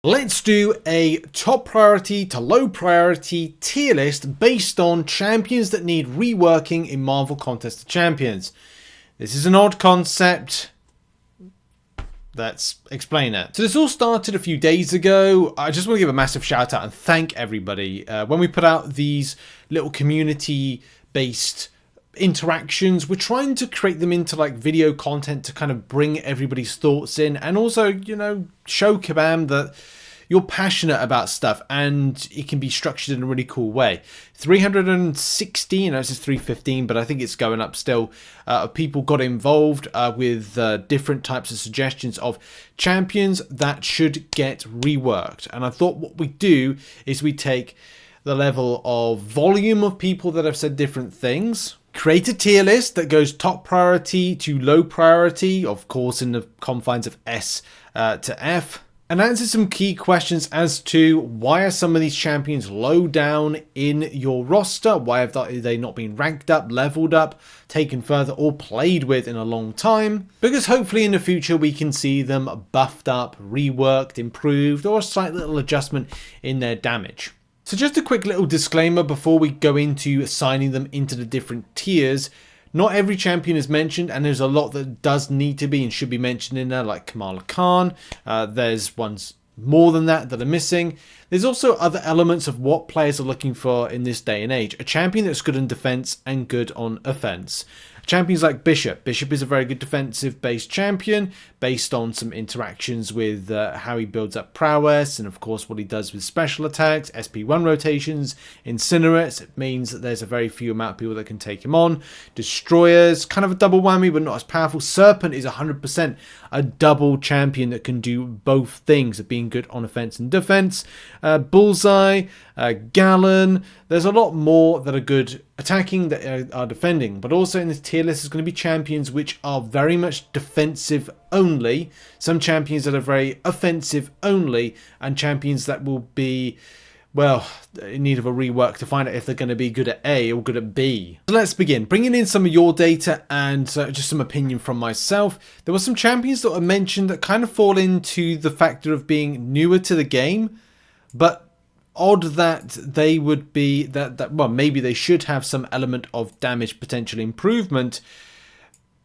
Let's do a top priority to low priority tier list based on champions that need reworking in Marvel Contest of Champions. This is an odd concept. Let's explain it. So this all started a few days ago. I just want to give a massive shout out and thank everybody. When we put out these little community based interactions, we're trying to create them into like video content to kind of bring everybody's thoughts in and also, you know, show Kabam that you're passionate about stuff and it can be structured in a really cool way. 316, I know it says 315, but I think it's going up still. People got involved with different types of suggestions of champions that should get reworked. And I thought what we do is we take the level of volume of people that have said different things, create a tier list that goes top priority to low priority, of course in the confines of S to F, and answer some key questions as to why are some of these champions low down in your roster, why have they not been ranked up, leveled up, taken further, or played with in a long time, because hopefully in the future we can see them buffed up, reworked, improved, or a slight little adjustment in their damage. So just a quick little disclaimer before we go into assigning them into the different tiers. Not every champion is mentioned, and there's a lot that does need to be and should be mentioned in there, like Kamala Khan. There's ones more than that are missing. There's also other elements of what players are looking for in this day and age. A champion that's good in defense and good on offense. Champions like Bishop. Bishop is a very good defensive-based champion based on some interactions with how he builds up prowess and, of course, what he does with special attacks, SP1 rotations, incinerates. It means that there's a very few amount of people that can take him on. Destroyers, kind of a double whammy, but not as powerful. Serpent is 100% a double champion that can do both things of being good on offense and defense. Bullseye, Gallon. There's a lot more that are good attacking that are defending, but also in this tier list is going to be champions which are very much defensive only, some champions that are very offensive only, and champions that will be, well, in need of a rework to find out if they're going to be good at A or good at B. So let's begin. Bringing in some of your data and just some opinion from myself. There were some champions that were mentioned that kind of fall into the factor of being newer to the game, but odd that they would be well, maybe they should have some element of damage potential improvement,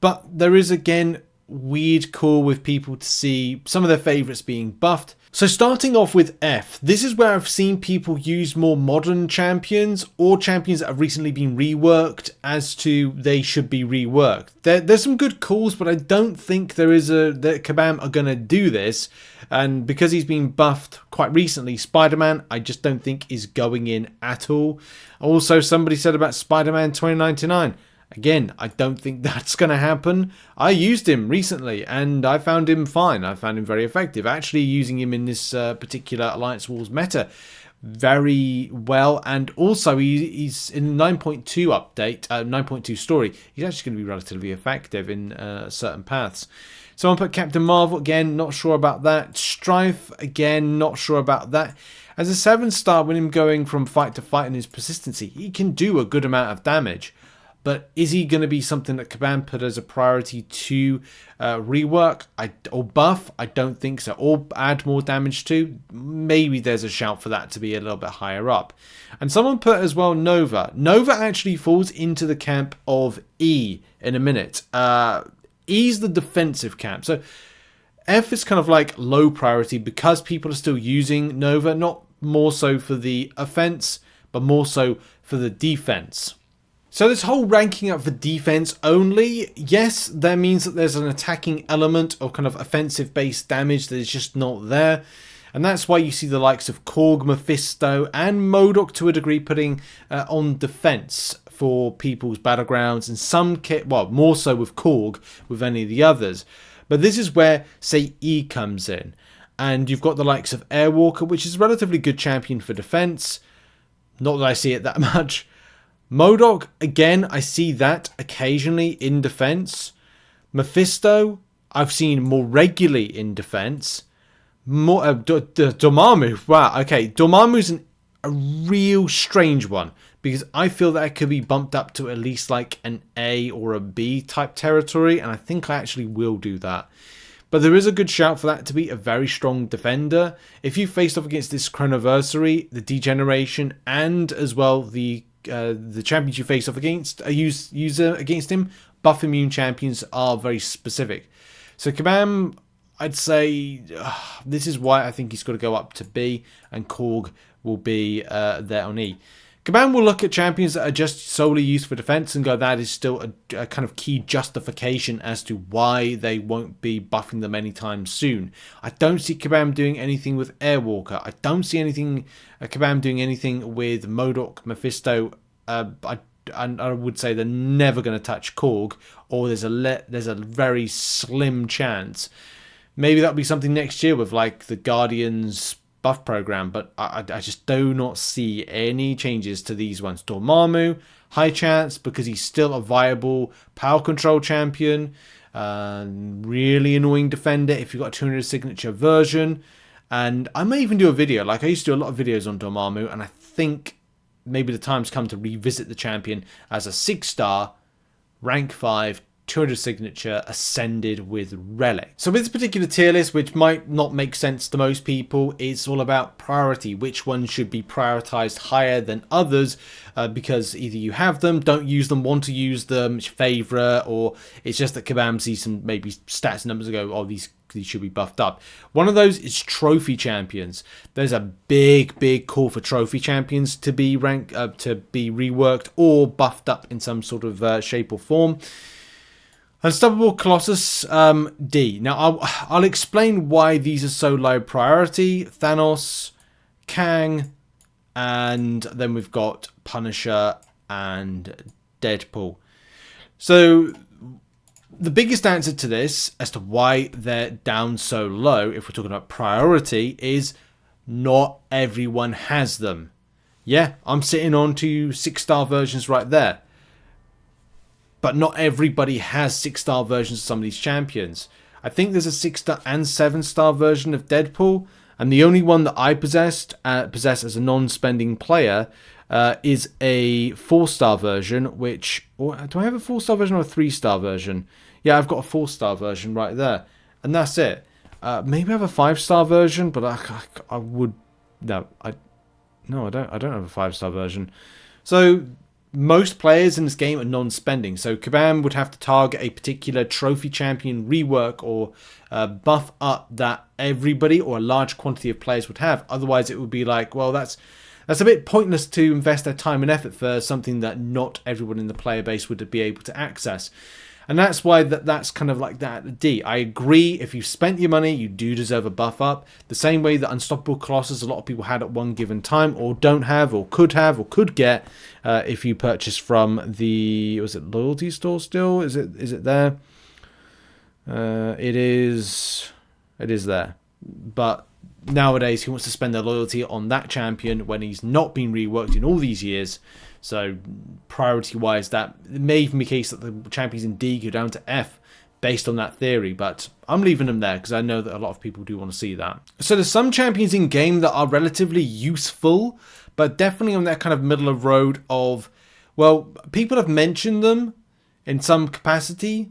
but there is again weird call with people to see some of their favorites being buffed. So starting off with F, this is where I've seen people use more modern champions or champions that have recently been reworked as to they should be reworked. There's some good calls, but I don't think that Kabam are going to do this. And because he's been buffed quite recently, Spider-Man, I just don't think is going in at all. Also, somebody said about Spider-Man 2099. Again, I don't think that's going to happen. I used him recently and I found him fine. I found him very effective. Actually using him in this particular Alliance Wars meta very well. And also he's in 9.2 update, 9.2 story. He's actually going to be relatively effective in certain paths. Someone put Captain Marvel, again, not sure about that. Strife, again, not sure about that. As a 7-star, with him going from fight to fight and his persistency, he can do a good amount of damage. But is he going to be something that Kabam put as a priority to rework or buff? I don't think so. Or add more damage to? Maybe there's a shout for that to be a little bit higher up. And someone put as well Nova. Nova actually falls into the camp of E in a minute. E's the defensive camp. So F is kind of like low priority because people are still using Nova. Not more so for the offense, but more so for the defense. So this whole ranking up for defense only, yes, that means that there's an attacking element of kind of offensive based damage that is just not there. And that's why you see the likes of Korg, Mephisto and Modok to a degree putting on defense for people's battlegrounds, and some well, more so with Korg with any of the others. But this is where, say, E comes in. And you've got the likes of Airwalker, which is a relatively good champion for defense. Not that I see it that much. Modok, again, I see that occasionally in defense. Mephisto, I've seen more regularly in defense. More Dormammu, wow, okay, Dormammu's a real strange one because I feel that it could be bumped up to at least like an A or a B type territory, and I think I actually will do that But there is a good shout for that to be a very strong defender. If you faced off against this Chronoversary, the Degeneration, and as well the champions you face off against, a user against him, buff immune champions are very specific. So Kabam, I'd say this is why I think he's got to go up to B, and Korg will be there on E. Kabam will look at champions that are just solely used for defense and go, that is still a kind of key justification as to why they won't be buffing them anytime soon. I don't see Kabam doing anything with Airwalker. I don't see Kabam doing anything with Modok, Mephisto. I would say they're never going to touch Korg, or there's a very slim chance. Maybe that'll be something next year with like the Guardians buff program, but I just do not see any changes to these ones. Dormammu, high chance because he's still a viable power control champion. Really annoying defender if you've got a 200 signature version. And I may even do a video. Like I used to do a lot of videos on Dormammu, and I think maybe the time's come to revisit the champion as a 6-star, rank 5, 200 signature, ascended with relic. So with this particular tier list, which might not make sense to most people, it's all about priority. Which ones should be prioritized higher than others, because either you have them, don't use them, want to use them, it's your favorite, or it's just that Kabam sees some maybe stats and numbers and go, oh, these should be buffed up. One of those is trophy champions. There's a big call for trophy champions to be reworked or buffed up in some sort of shape or form. Unstoppable Colossus, D. Now, I'll explain why these are so low priority. Thanos, Kang, and then we've got Punisher and Deadpool. So, the biggest answer to this, as to why they're down so low, if we're talking about priority, is not everyone has them. Yeah, I'm sitting on 2 6-star versions right there. But not everybody has 6-star versions of some of these champions. I think there's a 6-star and 7-star version of Deadpool, and the only one that I possess as a non-spending player is a 4-star version, which... do I have a 4-star version or a 3-star version? Yeah, I've got a 4-star version right there. And that's it. Maybe I have a 5-star version, but I would... No, I don't have a 5-star version. So... most players in this game are non-spending, so Kabam would have to target a particular trophy champion rework or buff up that everybody or a large quantity of players would have. Otherwise, it would be like, well, that's a bit pointless to invest their time and effort for something that not everyone in the player base would be able to access. And that's why that's kind of like that D. I agree, if you've spent your money, you do deserve a buff up. The same way that Unstoppable Colossus a lot of people had at one given time, or don't have, or could get, if you purchase from the, was it Loyalty Store still? Is it there? It is there. But nowadays he wants to spend their loyalty on that champion when he's not been reworked in all these years. So priority-wise, that may even be the case that the champions in D go down to F based on that theory, but I'm leaving them there because I know that a lot of people do want to see that. So there's some champions in game that are relatively useful, but definitely on that kind of middle of road of, well, people have mentioned them in some capacity.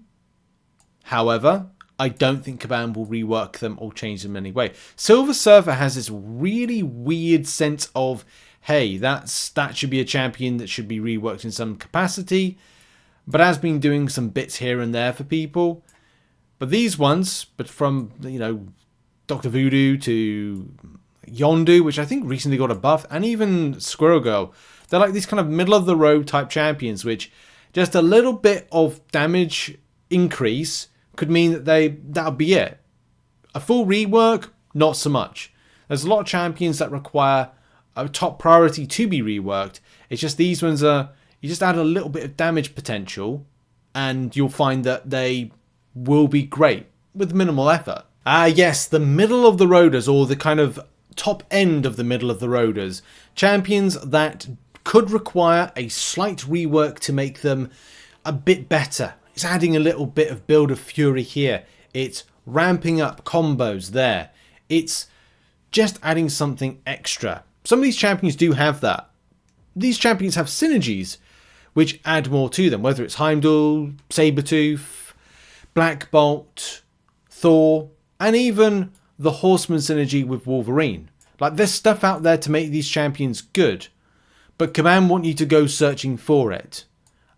However, I don't think Kabam will rework them or change them in any way. Silver Surfer has this really weird sense of, hey, that should be a champion that should be reworked in some capacity, but has been doing some bits here and there for people. But these ones, but from, Dr. Voodoo to Yondu, which I think recently got a buff, and even Squirrel Girl, they're like these kind of middle-of-the-road type champions, which just a little bit of damage increase could mean that that'll be it. A full rework, not so much. There's a lot of champions that require a top priority to be reworked. It's just these ones are, you just add a little bit of damage potential and you'll find that they will be great with minimal effort. Yes, the middle of the roaders, or the kind of top end of the middle of the roaders. Champions that could require a slight rework to make them a bit better. It's adding a little bit of build of fury here. It's ramping up combos there. It's just adding something extra. Some of these champions do have that. These champions have synergies, which add more to them, whether it's Heimdall, Sabretooth, Black Bolt, Thor, and even the Horseman synergy with Wolverine. Like, there's stuff out there to make these champions good, but Command want you to go searching for it.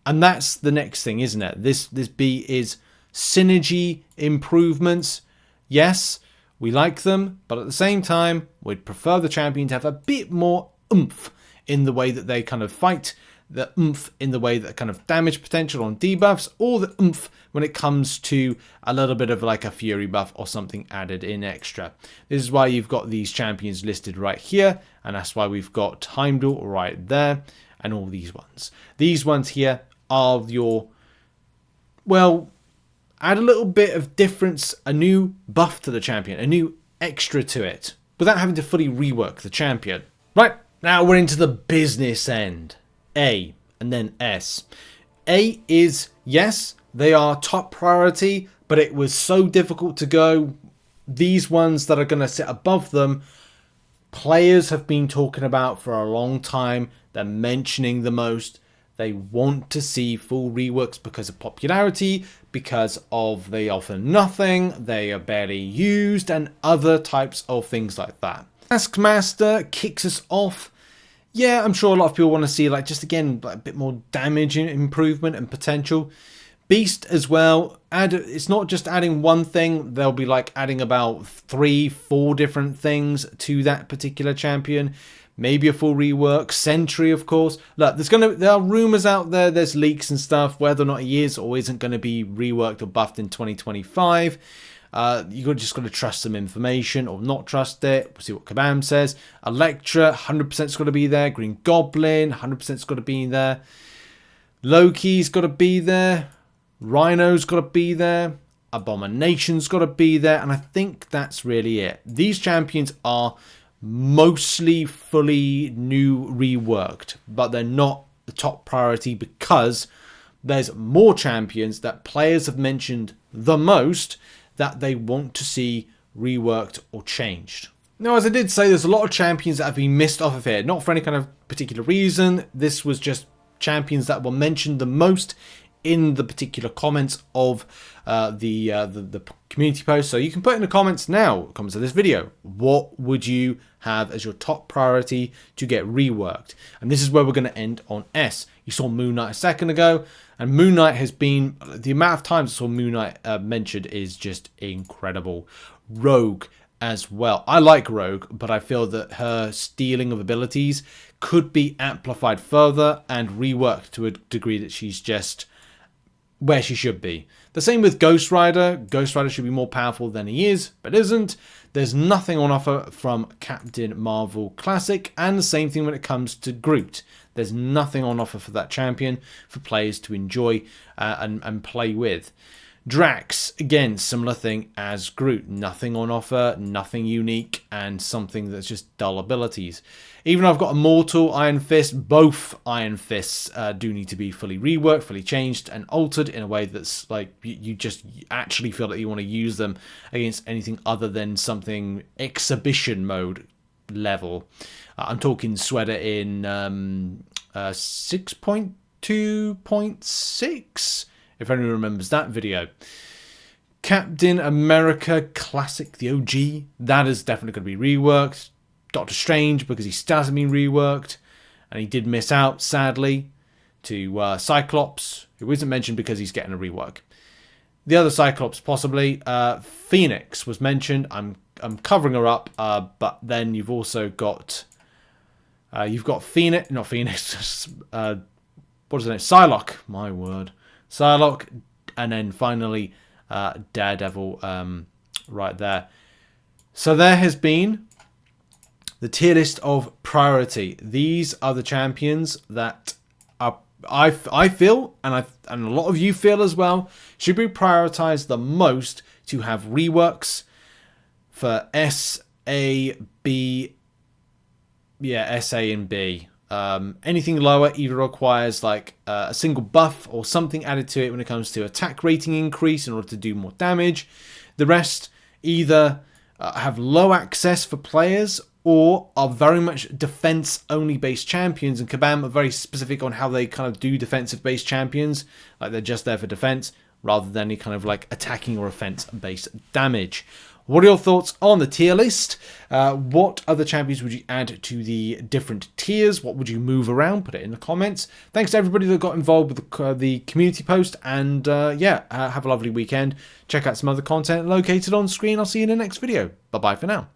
And that's the next thing, isn't it? This B is synergy improvements. Yes, we like them, but at the same time, we'd prefer the champion to have a bit more oomph in the way that they kind of fight, the oomph in the way that kind of damage potential on debuffs, or the oomph when it comes to a little bit of like a fury buff or something added in extra. This is why you've got these champions listed right here, and that's why we've got Heimdall right there, and all these ones. These ones here are your, well, add a little bit of difference, a new buff to the champion, a new extra to it, without having to fully rework the champion. Right, now we're into the business end. A, and then S. A is, yes, they are top priority, but it was so difficult to go. These ones that are going to sit above them, players have been talking about for a long time. They're mentioning the most. They want to see full reworks because of popularity, because of they offer nothing, they are barely used, and other types of things like that. Taskmaster kicks us off. Yeah, I'm sure a lot of people want to see, like, just again, like, a bit more damage improvement and potential. Beast as well. It's not just adding one thing. They'll be like adding about 3-4 different things to that particular champion. Maybe a full rework. Sentry, of course. Look, there are rumors out there. There's leaks and stuff. Whether or not he is or isn't going to be reworked or buffed in 2025. You just got to trust some information or not trust it. We'll see what Kabam says. Elektra, 100%'s got to be there. Green Goblin, 100%'s got to be there. Loki's got to be there. Rhino's got to be there. Abomination's got to be there. And I think that's really it. These champions are mostly fully new reworked, but they're not the top priority because there's more champions that players have mentioned the most that they want to see reworked or changed. Now, as I did say, there's a lot of champions that have been missed off of here, not for any kind of particular reason. This was just champions that were mentioned the most in the particular comments of the community post. So you can put in the comments now, comments of this video, what would you have as your top priority to get reworked? And this is where we're going to end on S. You saw Moon Knight a second ago, and Moon Knight has been, the amount of times I saw Moon Knight mentioned is just incredible. Rogue as well. I like Rogue, but I feel that her stealing of abilities could be amplified further and reworked to a degree that she's just where she should be. The same with Ghost Rider. Ghost Rider should be more powerful than he is, but isn't. There's nothing on offer from Captain Marvel Classic, and the same thing when it comes to Groot. There's nothing on offer for that champion for players to enjoy and play with. Drax, again, similar thing as Groot. Nothing on offer, nothing unique, and something that's just dull abilities. Even though I've got Immortal, Iron Fist, both Iron Fists do need to be fully reworked, fully changed, and altered in a way that's like you just actually feel that you want to use them against anything other than something exhibition mode level. I'm talking Sweater in 6.2.6. if anyone remembers that video. Captain America Classic, the OG, that is definitely going to be reworked. Doctor Strange, because he still hasn't been reworked, and he did miss out, sadly, to Cyclops, who isn't mentioned because he's getting a rework. The other Cyclops, possibly. Phoenix was mentioned. I'm covering her up, but then you've also got Phoenix, not Phoenix, what is her name? Psylocke, my word. Psylocke, and then finally Daredevil right there. So there has been the tier list of priority. These are the champions that are, I feel, and a lot of you feel as well, should be prioritized the most to have reworks for S, A, B. Yeah, S, A, and B. Anything lower either requires like a single buff or something added to it when it comes to attack rating increase in order to do more damage. The rest either have low access for players or are very much defense only based champions, and Kabam are very specific on how they kind of do defensive based champions, like they're just there for defense. rather than any kind of like attacking or offense-based damage. What are your thoughts on the tier list? What other champions would you add to the different tiers? What would you move around? Put it in the comments. Thanks to everybody that got involved with the community post. And yeah, have a lovely weekend. Check out some other content located on screen. I'll see you in the next video. Bye-bye for now.